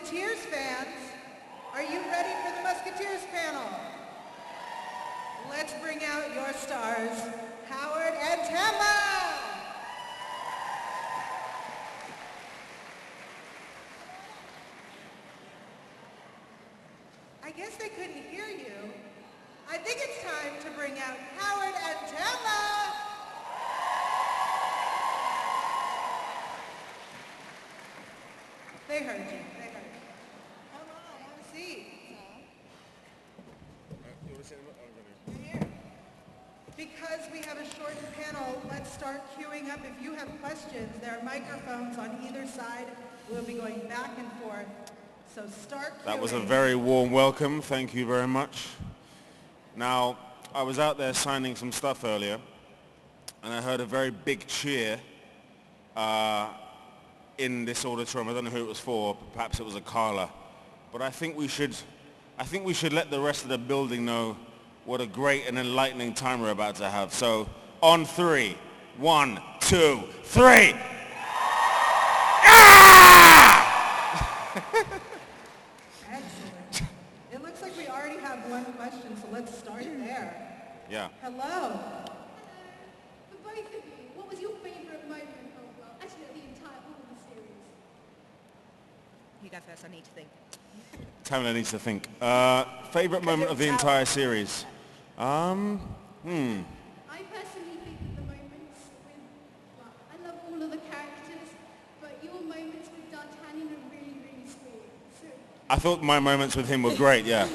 Musketeers fans, are you ready for the Musketeers panel? Let's bring out your stars, Howard and Tamla! I guess they couldn't hear you. I think it's time to bring out Howard and Tamla! They heard you. They heard you. Come on, have a seat. You're here. Because we have a shortened panel, let's start queuing up. If you have questions, there are microphones on either side. We'll be going back and forth. So start queuing. That was a very warm welcome. Thank you very much. Now, I was out there signing some stuff earlier, and I heard a very big cheer in this auditorium. I don't know who it was for. Perhaps it was a Carla. But I think we should let the rest of the building know what a great and enlightening time we're about to have. So on 3, 1, 2, 3. Excellent. It looks like we already have one question, so let's start there. Yeah. Hello. For both of you, what was your favourite moment of, well, actually the entire all of the series? You go first, I need to think. Tamla needs to think. Favorite moment of the entire series? I personally think that the moments with, well, I love all of the characters, but your moments with D'Artagnan are really, really sweet. So I thought my moments with him were great. Yeah,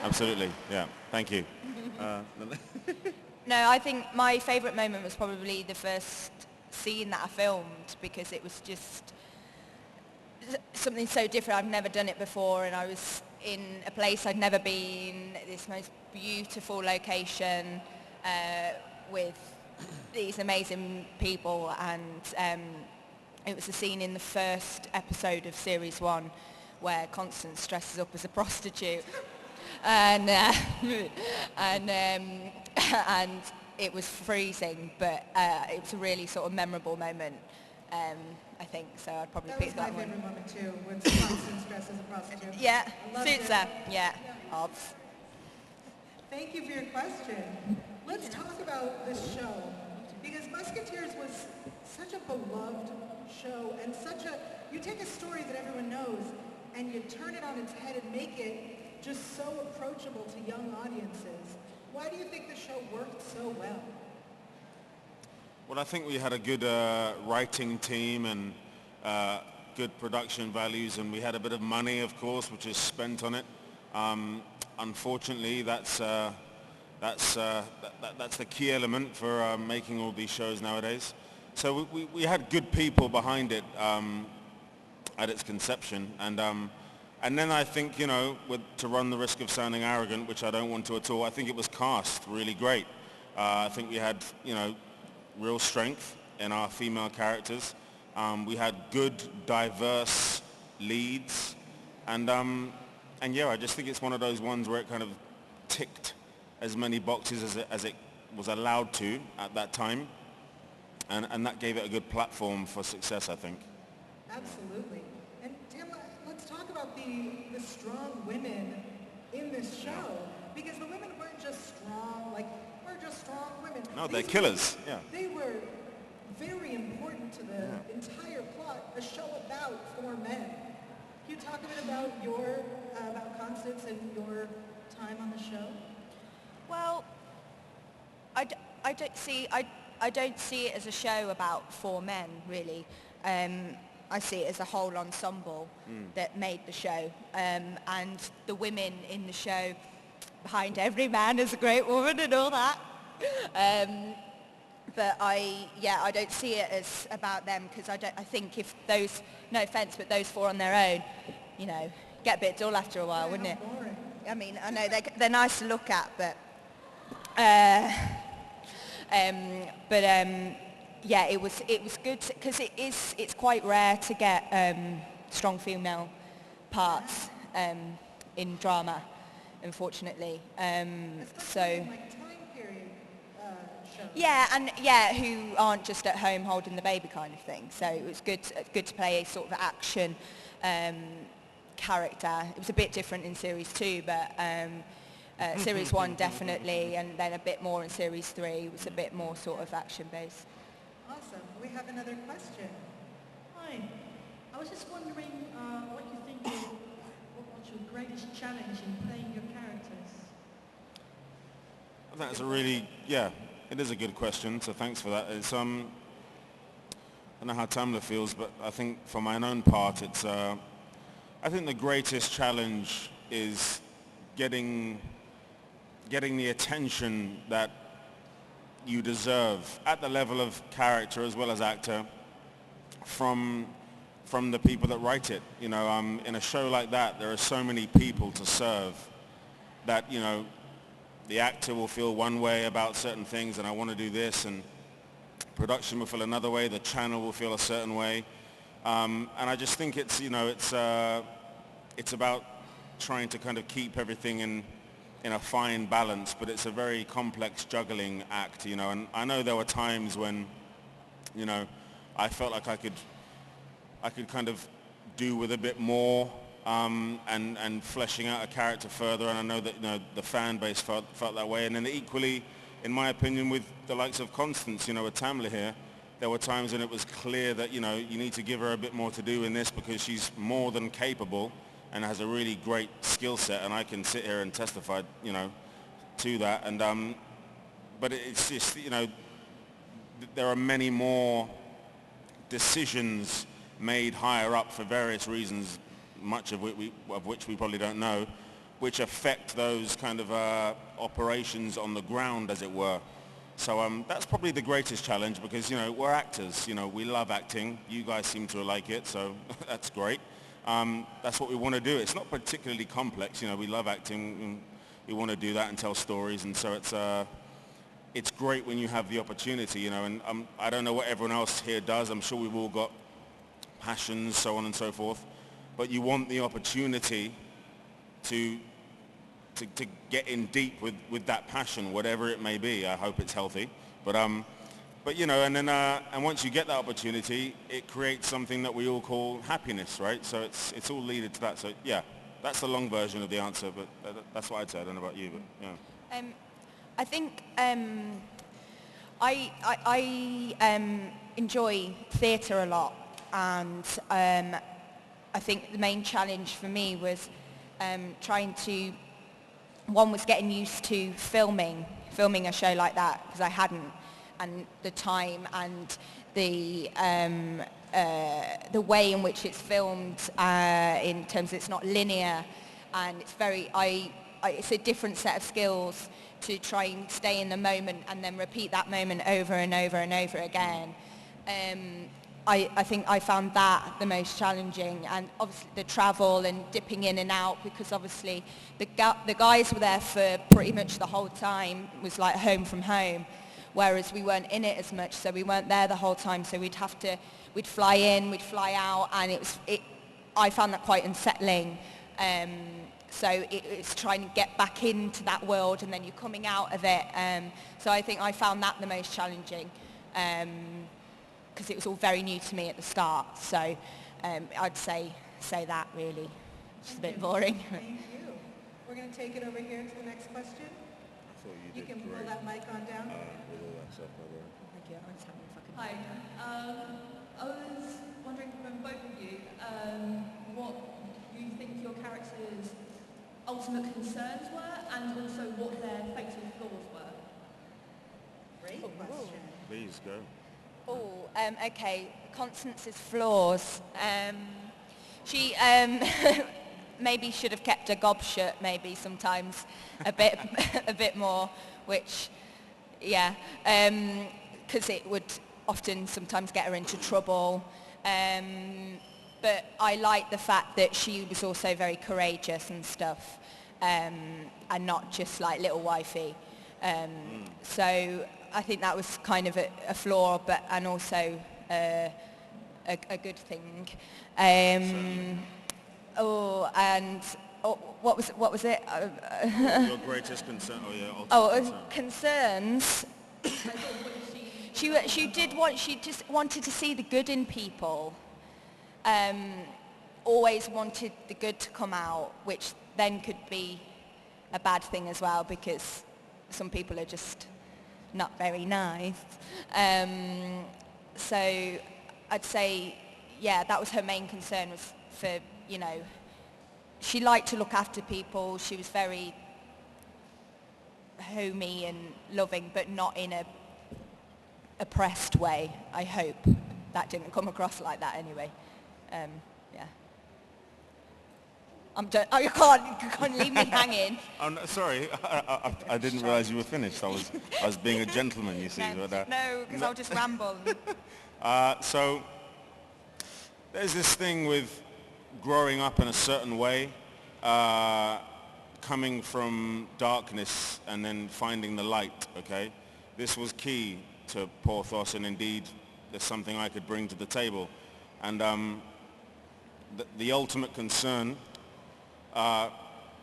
absolutely. Yeah, thank you. No, I think my favourite moment was probably the first scene that I filmed, because it was just something so different. I've never done it before, and I was in a place I'd never been, this most beautiful location with these amazing people, and it was a scene in the first episode of Series 1 where Constance dresses up as a prostitute, and it was freezing, but it was a really sort of memorable moment. I think so. I'd probably pick that one. That was my favorite moment too, when Constance dresses as a prostitute. Yeah, loved suits it. her. Yeah, obs. Thank you for your question. Let's talk about this show, because Musketeers was such a beloved show, and you take a story that everyone knows and you turn it on its head and make it just so approachable to young audiences. Why do you think the show worked so well? Well, I think we had a good writing team and good production values, and we had a bit of money, of course, which is spent on it. Unfortunately, that's the key element for making all these shows nowadays. So we had good people behind it at its conception, and then I think, to run the risk of sounding arrogant, which I don't want to at all, I think it was cast really great. I think we had, real strength in our female characters. We had good, diverse leads, and yeah, I just think it's one of those ones where it kind of ticked as many boxes as it was allowed to at that time, and that gave it a good platform for success, I think. Absolutely. And Tamla, let's talk about the strong women in this show, because the women weren't just strong, we're just strong women. No, they're killers. Yeah. They were very important to the entire plot, a show about 4 men. Can you talk a bit about about Constance and your time on the show? Well, I don't see it as a show about 4 men, really. I see it as a whole ensemble that made the show, and the women in the show, behind every man is a great woman and all that. But I don't see it as about them, because I think if those, no offence, but those 4 on their own, get a bit dull after a while, wouldn't it? Boring. I mean, I know they're nice to look at, but yeah, it was good, because it's quite rare to get strong female parts in drama, unfortunately. So Like time period shows. yeah, who aren't just at home holding the baby kind of thing. So it was good to play a sort of action character. It was a bit different in series 2, but series 1 definitely, and then a bit more in series 3. It was a bit more sort of action-based. Awesome. We have another question. Hi. I was just wondering what you think what's your greatest challenge in playing your characters? That's a really, yeah, it is a good question, so thanks for that. It's, I don't know how Tamla feels, but I think for my own part, it's, I think the greatest challenge is getting the attention that you deserve at the level of character as well as actor from the people that write it. You know, in a show like that, there are so many people to serve that, you know, the actor will feel one way about certain things and I want to do this, and production will feel another way, the channel will feel a certain way. And I just think it's, you know, it's about trying to kind of keep everything in a fine balance, but it's a very complex juggling act, you know. And I know there were times when, you know, I felt like I could kind of do with a bit more, and fleshing out a character further, and I know that, you know, the fan base felt that way. And then equally, in my opinion, with the likes of Constance, you know, with Tamla here, there were times when it was clear that, you know, you need to give her a bit more to do in this because she's more than capable and has a really great skill set, and I can sit here and testify, you know, to that. And but it's just, you know, there are many more decisions made higher up for various reasons, much of which we probably don't know, which affect those kind of operations on the ground, as it were. So that's probably the greatest challenge because, you know, we're actors. You know, we love acting. You guys seem to like it, so that's great. That's what we want to do. It's not particularly complex. You know, we love acting. And we want to do that and tell stories, and so it's great when you have the opportunity. You know, and I don't know what everyone else here does. I'm sure we've all got passions, so on and so forth. But you want the opportunity to get in deep with that passion, whatever it may be. I hope it's healthy. But you know, and then and once you get that opportunity, it creates something that we all call happiness, right? So it's all leaded to that. So yeah, that's the long version of the answer, but that's what I'd say. I don't know about you, but yeah. I think I enjoy theatre a lot, and I think the main challenge for me was one was getting used to filming a show like that, because I hadn't, and the time and the way in which it's filmed, in terms of it's not linear, and it's very, it's a different set of skills to try and stay in the moment and then repeat that moment over and over and over again. I think I found that the most challenging, and obviously the travel and dipping in and out, because obviously the guys were there for pretty much the whole time. It was like home from home, whereas we weren't in it as much, so we weren't there the whole time, so we'd fly in, we'd fly out, and I found that quite unsettling. So it's trying to get back into that world, and then you're coming out of it. So I think I found that the most challenging, because it was all very new to me at the start. So I'd say that really. Just a bit boring. Thank you. We're going to take it over here to the next question. I thought you You did can pull great. that mic on down. With all that stuff, by the way. Thank you. I'm just having a fucking... Hi. I was wondering from both of you what you think your characters' ultimate concerns were, and also what their fatal flaws were. Great question. Please go. Oh, okay. Constance's flaws. She maybe should have kept her gob shut, maybe sometimes a bit more, which, yeah, because it would often sometimes get her into trouble. But I like the fact that she was also very courageous and stuff, and not just like little wifey. So I think that was kind of a flaw, and also a good thing. What was it? Your greatest concern? Oh yeah. Ultimate concern. Concerns. She just wanted to see the good in people, always wanted the good to come out, which then could be a bad thing as well, because some people are just not very nice. So I'd say, yeah, that was her main concern, was for, you know, she liked to look after people. She was very homey and loving, but not in a oppressed way. I hope that didn't come across like that anyway. Yeah. I'm done. Oh, you can't leave me hanging. Oh, no, sorry, I didn't realise you were finished. I was being a gentleman, you see. But, no, because I'll just ramble. so there's this thing with growing up in a certain way, coming from darkness and then finding the light, okay? This was key to Porthos, and indeed there's something I could bring to the table. And the ultimate concern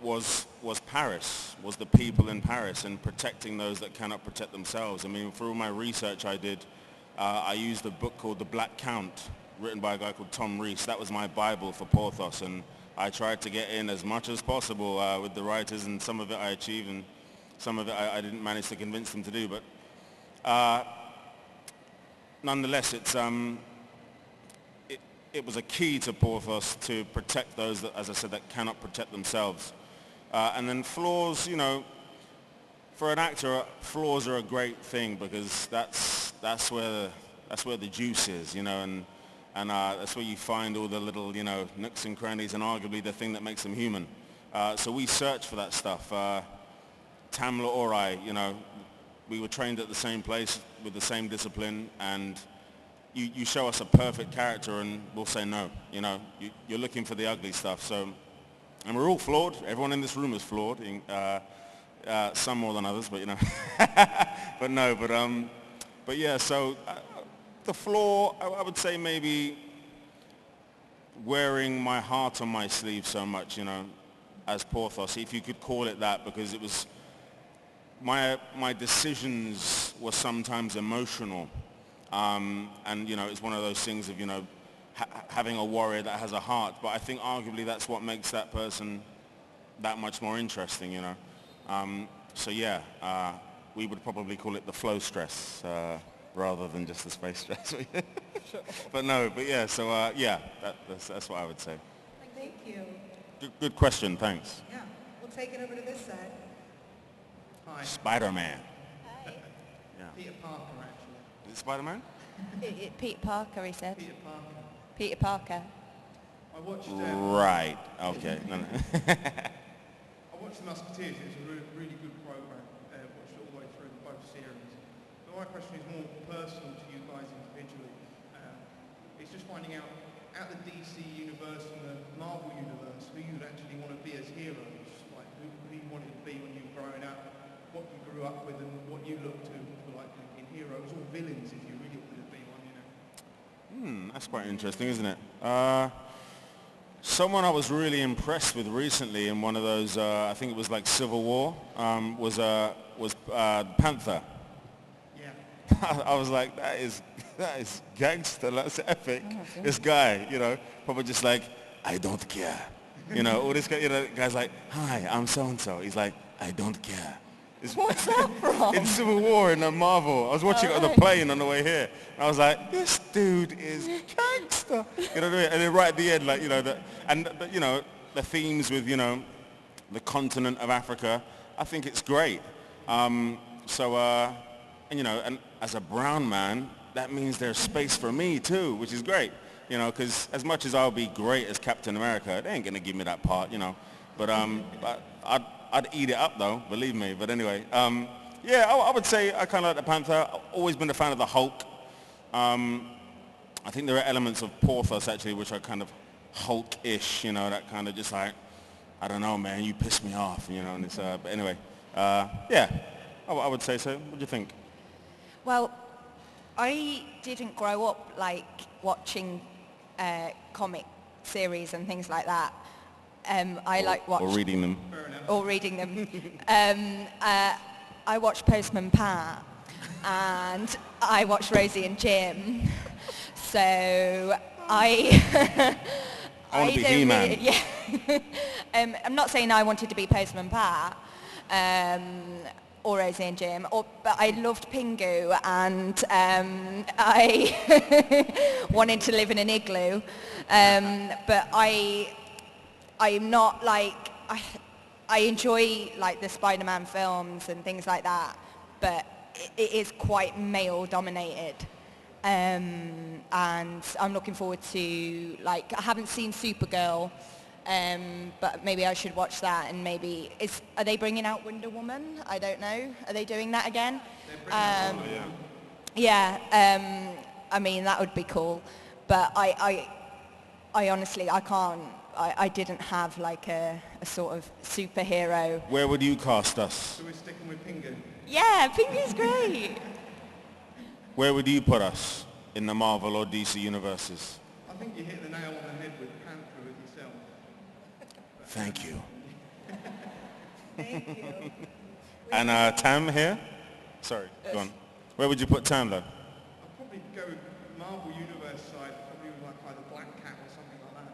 was Paris, was the people in Paris, and protecting those that cannot protect themselves. I mean, through my research I did, I used a book called The Black Count, written by a guy called Tom Rees. That was my Bible for Porthos, and I tried to get in as much as possible with the writers, and some of it I achieved, and some of it I didn't manage to convince them to do. But nonetheless, it was a key to Porthos to protect those that, as I said, that cannot protect themselves. And then flaws, you know, for an actor, flaws are a great thing, because that's where the juice is, you know, and that's where you find all the little, you know, nooks and crannies, and arguably the thing that makes them human. So we search for that stuff. Tamla or I, you know, we were trained at the same place with the same discipline, and you show us a perfect character and we'll say no. You know, you're looking for the ugly stuff. So, and we're all flawed. Everyone in this room is flawed. Some more than others, but you know. But yeah. So the flaw, I would say maybe wearing my heart on my sleeve so much, you know, as Porthos, if you could call it that, because it was my decisions were sometimes emotional. And, you know, it's one of those things of, you know, having a warrior that has a heart. But I think arguably that's what makes that person that much more interesting, you know. So, yeah, we would probably call it the flow stress rather than just the space stress. But yeah, so, yeah, that's what I would say. Thank you. Good question, thanks. Yeah, we'll take it over to this side. Hi. Spider-Man. Hi. Yeah. Peter Parker, actually. Is it Spider-Man? Peter Parker, he said. Peter Parker. Peter Parker. I watched. Right. Okay. No. I watched The Musketeers. It was a really good program. Watched it all the way through both series. But my question is more personal to you guys individually. It's just finding out the DC universe and the Marvel universe, who you'd actually want to be as heroes. Like who you wanted to be when you were growing up, what you grew up with, and what you look to for like in heroes or villains, if you really wanted to be one, you know. That's quite interesting, isn't it? Someone I was really impressed with recently in one of those, I think it was like Civil War, was Panther. Yeah. I was like, that is gangster, that's epic. This guy, you know, probably just like, I don't care. You know, all this guy, you know, the guy's like, hi, I'm so-and-so. He's like, I don't care. What's that from? In Civil War in Marvel. I was watching it on the plane on the way here. And I was like, this dude is gangster. You know what I mean? And then right at the end, like, you know, you know, the themes with, you know, the continent of Africa, I think it's great. And, you know, and as a brown man, that means there's space for me too, which is great. You know, because as much as I'll be great as Captain America, they ain't going to give me that part, you know. But I'd eat it up though, believe me. But anyway, yeah, I would say I kind of like the Panther. I've always been a fan of the Hulk. I think there are elements of Porthos actually which are kind of Hulk-ish, you know, that kind of just like, I don't know, man, you piss me off, you know. And it's, but anyway, yeah, I would say so. What do you think? Well, I didn't grow up like watching comic series and things like that. I like watch or reading them. or reading them. I watched Postman Pat and I watched Rosie and Jim. So I I want to be don't He-Man. really- yeah. I'm not saying I wanted to be Postman Pat or Rosie and Jim, but I loved Pingu, and I wanted to live in an igloo. But I'm not like, I enjoy like the Spider-Man films and things like that, but it is quite male dominated. And I'm looking forward to, like, I haven't seen Supergirl, but maybe I should watch that, and maybe, are they bringing out Wonder Woman? I don't know. Are they doing that again? Yeah, I mean, that would be cool, but I honestly, I can't, I didn't have like a sort of superhero. Where would you cast us? So we're sticking with Pingu. Yeah, Pingu's great. Where would you put us in the Marvel or DC universes? I think you hit the nail on the head with Panther with yourself. Thank you. Thank you. And Tam here? Sorry, go on. Where would you put Tamla? I'd probably go with Marvel Universe side, probably with like either Black Cat or something like that.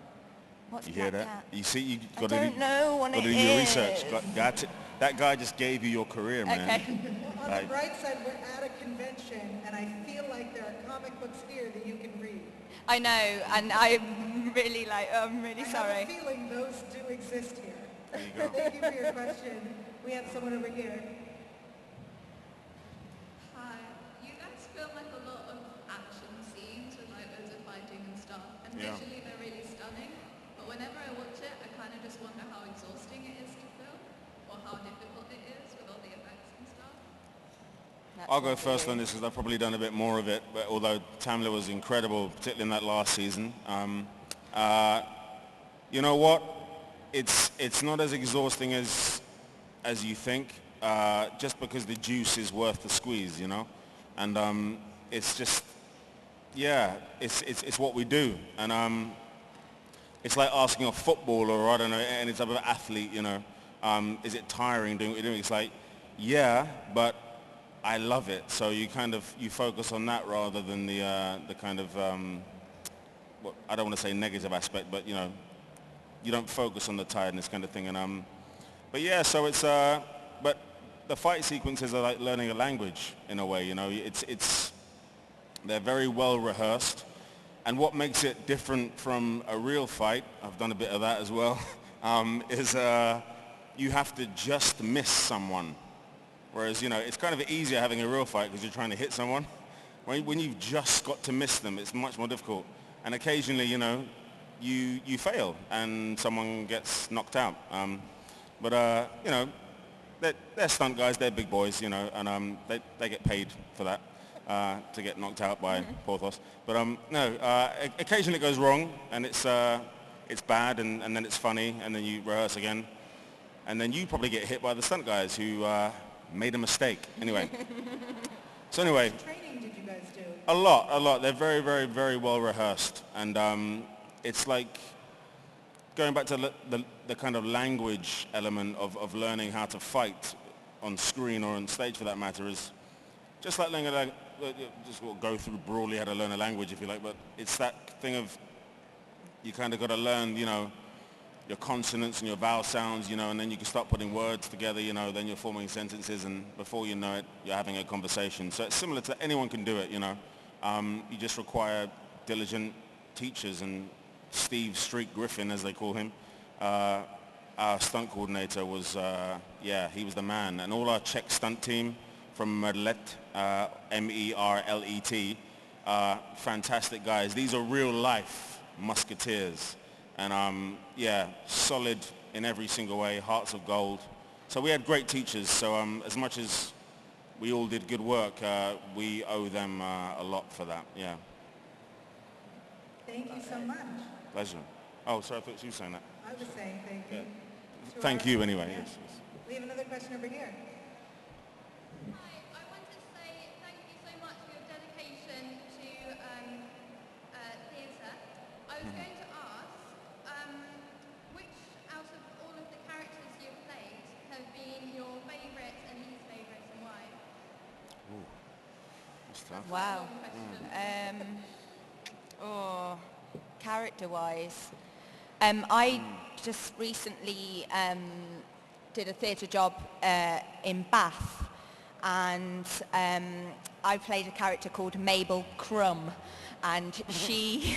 What's You hear Black that? Cat? You see, you I got to don't know what got to it do your research. is. Got to, that guy just gave you your career, man. Okay. Well, on Right. the bright side, we're at a convention, and I feel like there are comic books here that you can read. I know, and I'm really I sorry. have a feeling those do exist here. There you go. Thank you for your question. We have someone over here. Hi. You guys film like a lot of action scenes with like loads of fighting and stuff, and Yeah. visually they're really stunning. But whenever I watch it, I kind of just wonder how exhausting it is to film, or how difficult it is with all the effects and stuff. I'll go first on this because I've probably done a bit more of it, but although Tamla was incredible, particularly in that last season. You know what? It's not as exhausting as you think, just because the juice is worth the squeeze, you know? And it's just, yeah, it's what we do. And it's like asking a footballer or, I don't know, any type of athlete, you know, is it tiring doing what you're doing? It's like, yeah, but I love it. So you focus on that rather than the kind of, well, I don't want to say negative aspect, but, you know, you don't focus on the tiredness kind of thing. And but yeah, so it's but the fight sequences are like learning a language in a way, you know. They're very well rehearsed, and what makes it different from a real fight, I've done a bit of that as well, is you have to just miss someone, whereas, you know, it's kind of easier having a real fight because you're trying to hit someone. When you've just got to miss them, it's much more difficult, and occasionally, you know, you fail and someone gets knocked out. But you know, they're stunt guys, they're big boys, you know, and they get paid for that, to get knocked out by Porthos. But no, occasionally it goes wrong, and it's bad, and then it's funny, and then you rehearse again, and then you probably get hit by the stunt guys who made a mistake. Anyway. So anyway. What training did you guys do? A lot. They're very, very, very well rehearsed, and it's like going back to the kind of language element of learning how to fight on screen or on stage, for that matter, is just like learning just go through broadly how to learn a language, if you like, but it's that thing of you kind of got to learn, you know, your consonants and your vowel sounds, you know, and then you can start putting words together, you know, then you're forming sentences, and before you know it, you're having a conversation. So it's similar to, anyone can do it, you know. You just require diligent teachers, and Steve Streak Griffin, as they call him, our stunt coordinator, was, he was the man. And all our Czech stunt team from Merlet, Merlet, fantastic guys. These are real life Musketeers. And solid in every single way, hearts of gold. So we had great teachers. So as much as we all did good work, we owe them a lot for that. Yeah. Thank you so much. Pleasure. Oh, sorry, I thought you were saying that. I was saying thank you. Yeah. to Thank our- you anyway. Yeah. Yes. We have another question over here. Hi, I wanted to say thank you so much for your dedication to theatre. I was going to ask, which out of all of the characters you've played have been your favourites and least favourites, and why? That's tough. Wow. Long question. Character-wise, I just recently did a theatre job in Bath, and I played a character called Mabel Crumb, and she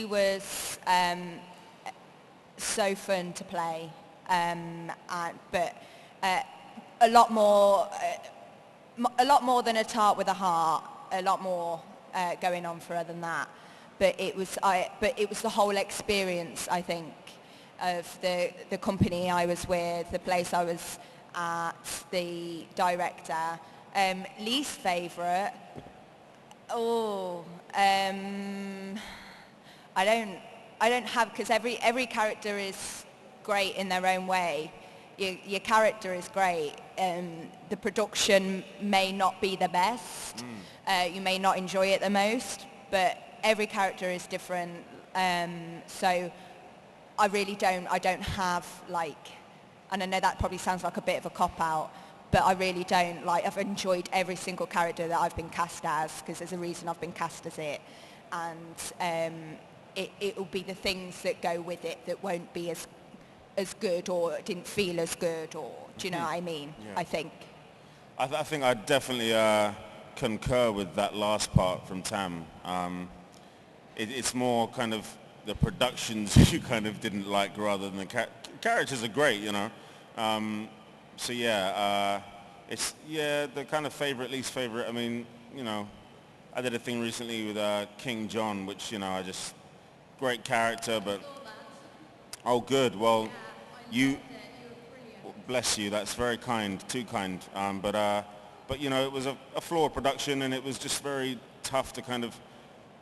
was so fun to play, but a lot more than a tart with a heart, a lot more going on for her than that. But it was the whole experience, I think, of the company I was with, the place I was at, the director. Least favourite, I don't have, because every character is great in their own way. Your character is great. The production may not be the best. You may not enjoy it the most, but every character is different. So I don't have like, and I know that probably sounds like a bit of a cop-out, but I really don't. Like, I've enjoyed every single character that I've been cast as, because there's a reason I've been cast as it. And it'll be the things that go with it that won't be as good, or didn't feel as good, or do you know what I mean? Yeah. I think. I think I definitely concur with that last part from Tam. It's more kind of the productions you kind of didn't like rather than the characters are great, you know. So yeah, it's the kind of favorite, least favorite. I mean, you know, I did a thing recently with King John, which, you know, I just, great character, but oh good. Well, you bless you. That's very kind, too kind. But you know, it was a flawed production, and it was just very tough to kind of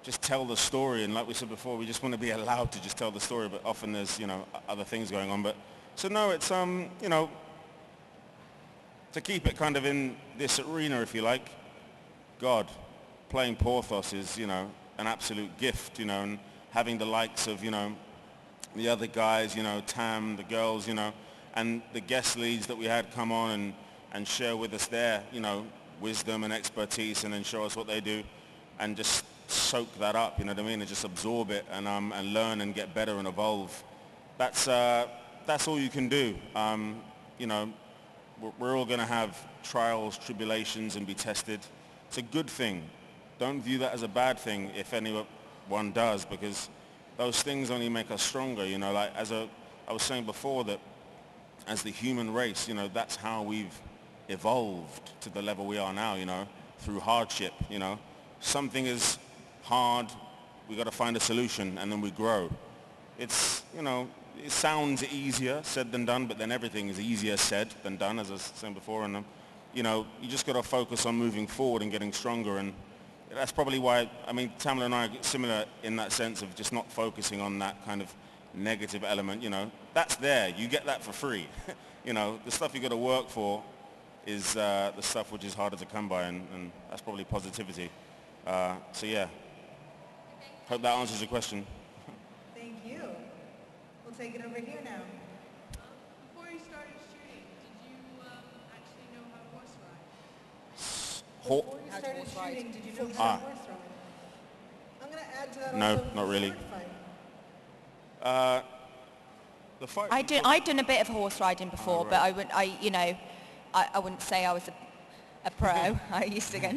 just tell the story. And like we said before, we just want to be allowed to just tell the story, but often there's, you know, other things going on. But so no, it's you know, to keep it kind of in this arena, if you like, God, playing Porthos is, you know, an absolute gift, you know, and having the likes of, you know, the other guys, you know, Tam, the girls, you know, and the guest leads that we had come on and share with us their, you know, wisdom and expertise, and then show us what they do, and just soak that up, you know what I mean, and just absorb it, and learn and get better and evolve. That's all you can do. You know, we're all going to have trials, tribulations, and be tested. It's a good thing. Don't view that as a bad thing if anyone does, because those things only make us stronger, you know. Like I was saying before, that as the human race, you know, that's how we've evolved to the level we are now, you know, through hardship, you know. Something is hard, we got to find a solution, and then we grow. It's, you know, it sounds easier said than done, but then everything is easier said than done, as I was saying before. And, you know, you just got to focus on moving forward and getting stronger. And that's probably why, I mean, Tamla and I are similar in that sense of just not focusing on that kind of negative element, you know. That's there. You get that for free. You know, the stuff you got to work for is the stuff which is harder to come by, and that's probably positivity. So, yeah. Hope that answers your question. Thank you. We'll take it over here now. Before you started shooting, did you actually know how to horse ride? Before you started shooting, did you know how to horse ride? I'm going to add to that No, also not really. sword fight. The fight. I'd done a bit of horse riding before, right. but I wouldn't say I was a pro. I used to go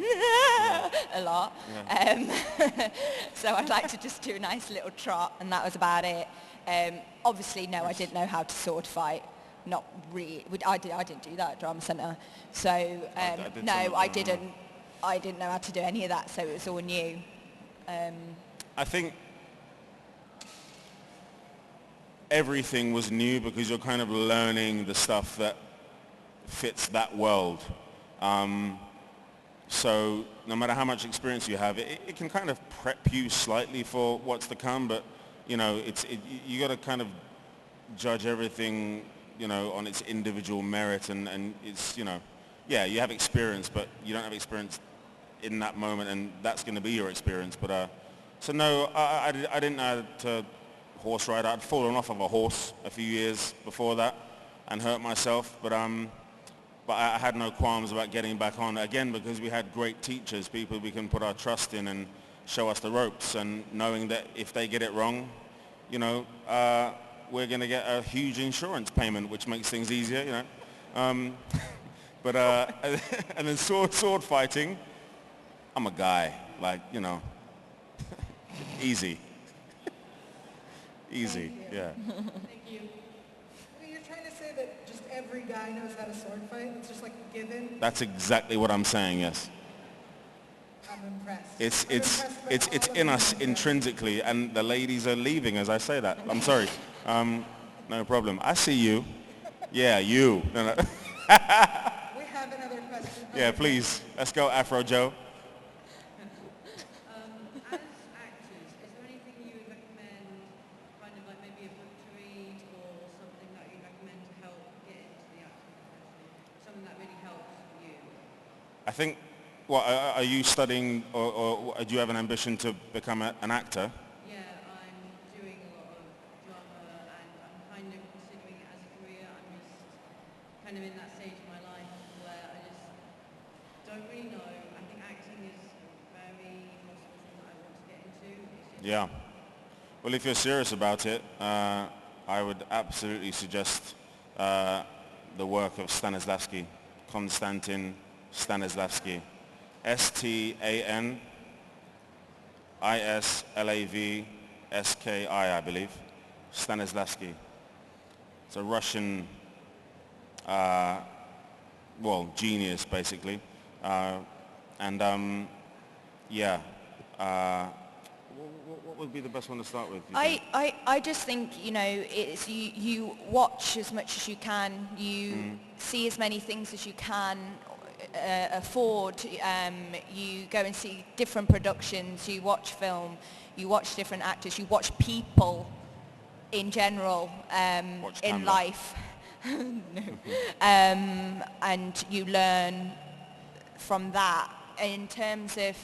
a lot. Yeah. So I'd like to just do a nice little trot, and that was about it. Obviously, no, I didn't know how to sword fight. Not really. I didn't do that at drama centre. So no, I didn't know how to do any of that. So it was all new. I think everything was new because you're kind of learning the stuff that fits that world. So no matter how much experience you have, it can kind of prep you slightly for what's to come, but you know, you got to kind of judge everything, you know, on its individual merit, and it's, you know, yeah, you have experience, but you don't have experience in that moment, and that's going to be your experience. But so no, I didn't know how to horse ride. I'd fallen off of a horse a few years before that and hurt myself, but I had no qualms about getting back on again, because we had great teachers, people we can put our trust in and show us the ropes, and knowing that if they get it wrong, we're going to get a huge insurance payment, which makes things easier, But and then sword fighting, I'm a guy, easy. Easy, yeah. Thank you. You're trying to say that just every guy knows how to sword fight? It's just like a given? That's exactly what I'm saying, yes. I'm impressed. It's in us intrinsically, and the ladies are leaving as I say that. I'm sorry. No problem. I see you. Yeah, you. No. We have another question. Yeah, please. Let's go, Afro Joe. As actors, is there anything you would recommend, kind of like maybe a book to read or something that you'd recommend to help get into the acting profession? Something that really helps you? I think, are you studying or do you have an ambition to become an actor? Yeah, I'm doing a lot of drama and I'm kind of considering it as a career. I'm just kind of in that stage of my life where I just don't really know. I think acting is very possible thing that I want to get into. Yeah. Well, if you're serious about it, I would absolutely suggest the work of Stanislavski, Konstantin Stanislavski. Stanislavski, I believe. Stanislavski. It's a Russian, genius, basically. What would be the best one to start with? I just think, it's you watch as much as you can, you see as many things as you can afford, you go and see different productions, you watch film, you watch different actors, you watch people in general in life. And you learn from that. In terms of,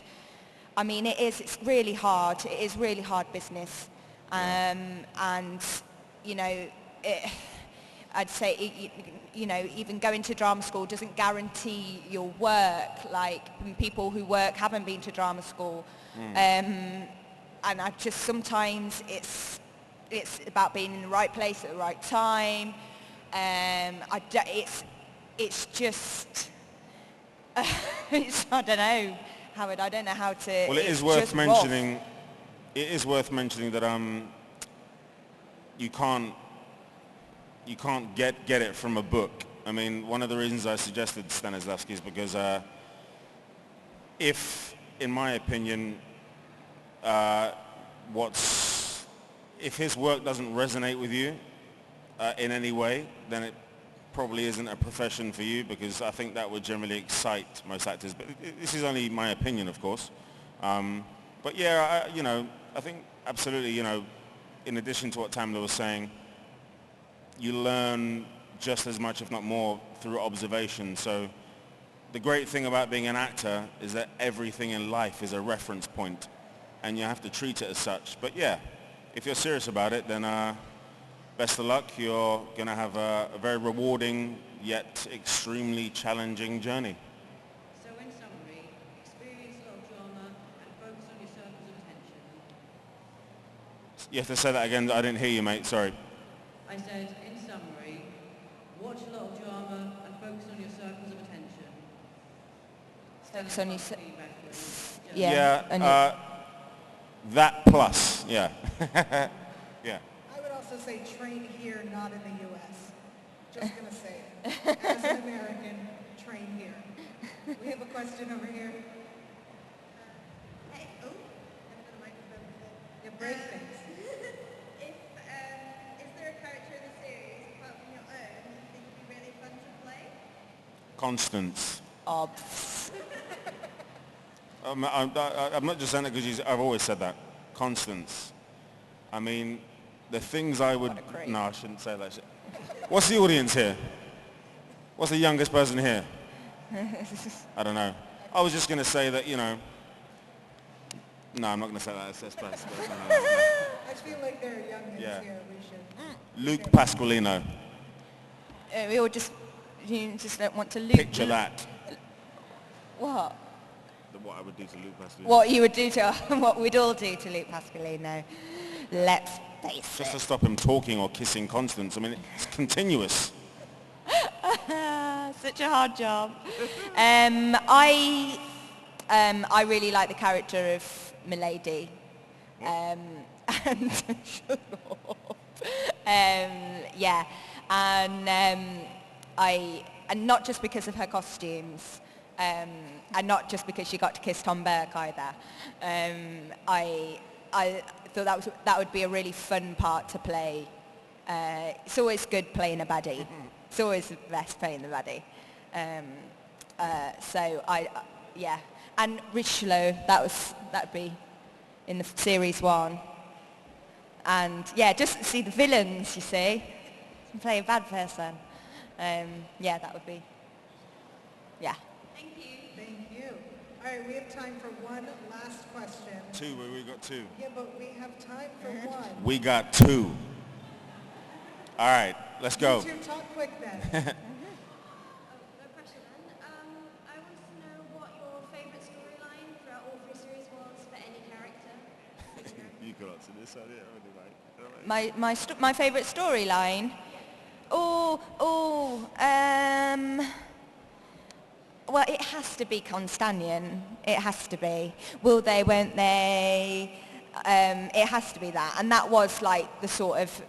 it's really hard. It is really hard business. And, I'd say, even going to drama school doesn't guarantee your work. Like, people who haven't been to drama school. And I just, sometimes it's about being in the right place at the right time. It's just, I don't know, Howard, I don't know how to... Well, it is worth mentioning that you can't get it from a book. One of the reasons I suggested Stanislavski is because if, in my opinion, if his work doesn't resonate with you in any way, then it probably isn't a profession for you, because I think that would generally excite most actors. But this is only my opinion, of course. But yeah, I think absolutely, in addition to what Tamla was saying, you learn just as much, if not more, through observation. So the great thing about being an actor is that everything in life is a reference point, and you have to treat it as such. But yeah, if you're serious about it, then best of luck. You're going to have a very rewarding yet extremely challenging journey. So in summary, experience a lot of drama and focus on your circles of attention. You have to say that again. I didn't hear you, mate. Sorry. I said, in summary, watch a lot of drama and focus on your circles of attention. Focus on your that plus, yeah. Yeah. I would also say train here, not in the U.S. Just going to say it. As an American, train here. We have a question over here. Hey, have got a microphone with it. You break things. Is there a character in the series, apart from your own, that you think would be really fun to play? Constance. Obs. I'm not just saying it because I've always said that. Constance. The things I would... No, I shouldn't say that shit. What's the audience here? What's the youngest person here? I don't know. I was just going to say that, No, I'm not going to say that. That's best. No. I feel like there are youngins here. We should... Luke Pasqualino. We all just don't want to Picture that. What? What I would do to Luke Pasqualino. What you would do to... what we'd all do to Luke Pasqualino. Let's faces. Just to stop him talking or kissing Constance. I mean, it's continuous. Such a hard job. I really like the character of Milady. And shut up. Yeah, and not just because of her costumes, and not just because she got to kiss Tom Burke either. I thought that would be a really fun part to play. It's always good playing a baddie. It's always the best playing the baddie. Yeah, and Richelieu, that'd be in the series 1. And yeah, just see the villains, you see, play a bad person. Yeah, that would be, yeah. Thank you. Thank you. All right, we have time for one last question. 2, we got 2. Yeah, but we have time for one. We got 2. All right, let's go. You two talk quick then. Oh, no pressure then. I want to know what your favourite storyline throughout all 3 series was for any character. You could answer this idea, My favourite storyline? Well, it has to be Constanian. It has to be. Will they, won't they? It has to be that. And that was like the sort of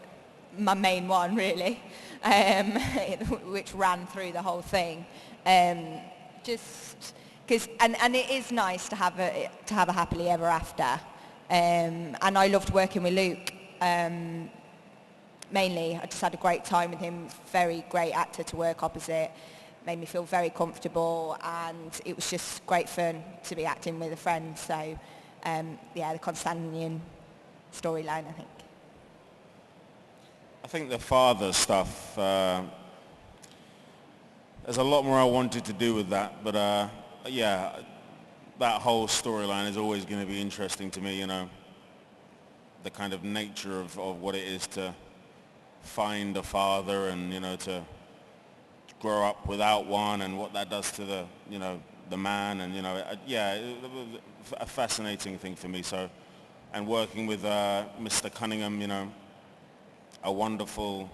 my main one, really, which ran through the whole thing. Just because, and it is nice to have a happily ever after. And I loved working with Luke. Mainly, I just had a great time with him. Very great actor to work opposite. Made me feel very comfortable, and it was just great fun to be acting with a friend. So, yeah, the Constanian storyline, I think. I think the father stuff, there's a lot more I wanted to do with that, but yeah, that whole storyline is always going to be interesting to me, you know, the kind of nature of what it is to find a father and, you know, to grow up without one and what that does to the, you know, the man and, you know, yeah, a fascinating thing for me. So, and working with Mr. Cunningham, you know, a wonderful,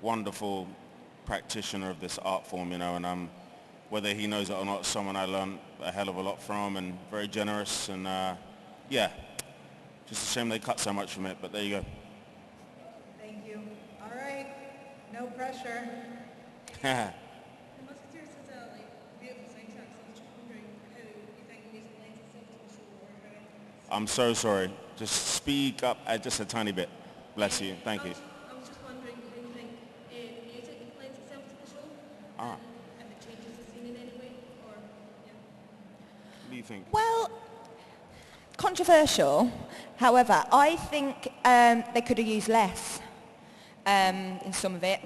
wonderful practitioner of this art form, you know, and whether he knows it or not, someone I learned a hell of a lot from, and very generous, and yeah, just a shame they cut so much from it, but there you go. Thank you. All right, no pressure. The Musketeers has a beautiful soundtrack, so I was just wondering how you think the music lends itself to the show, or how I'm so sorry. Just speak up just a tiny bit. Bless you. Thank you. I was just wondering how you think music lends itself to the show, Ah. and if it changes the scene in any way, or, yeah. What do you think? Well, controversial. However, I think they could have used less in some of it,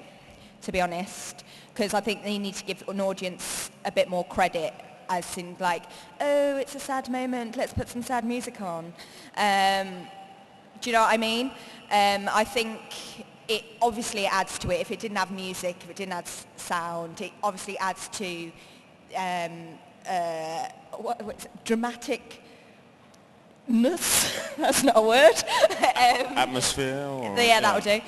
to be honest, because I think they need to give an audience a bit more credit, as in like, oh, it's a sad moment, let's put some sad music on. Do you know what I mean? I think it obviously adds to it. If it didn't have music, if it didn't have sound, it obviously adds to dramaticness. That's not a word. Atmosphere? Or, yeah, that would do.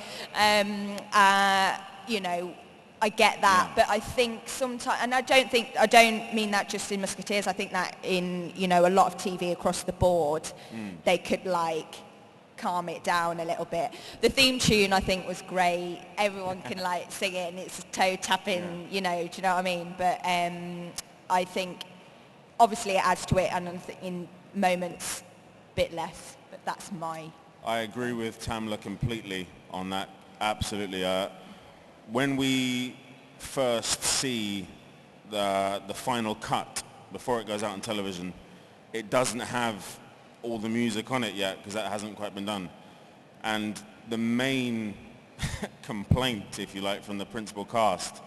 You know, I get that, but I think sometimes, and I don't mean that just in Musketeers. I think that in, you know, a lot of TV across the board, they could like calm it down a little bit. The theme tune I think was great. Everyone can like sing it, and it's toe tapping. You know, do you know what I mean? But I think obviously it adds to it, and in moments, a bit less. But that's my. I agree with Tamla completely on that. Absolutely. When we first see the final cut before it goes out on television, it doesn't have all the music on it yet because that hasn't quite been done. And the main complaint, if you like, from the principal cast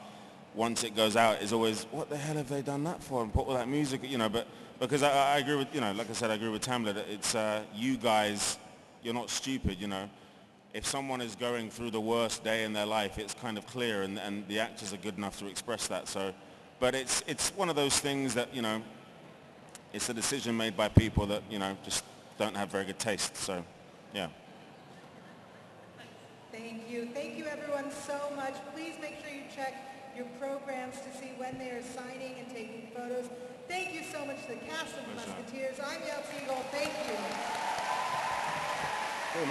once it goes out is always, what the hell have they done that for and put all that music, you know, but because I agree with, you know, like I said, I agree with Tamla that it's you guys, you're not stupid, you know. If someone is going through the worst day in their life, it's kind of clear, and the actors are good enough to express that. So, but it's one of those things that, you know, it's a decision made by people that, you know, just don't have very good taste. So, yeah. Thank you. Thank you everyone so much. Please make sure you check your programs to see when they are signing and taking photos. Thank you so much to the cast of the Musketeers. I'm Yael Tygiel. Thank you. Cool,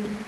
man.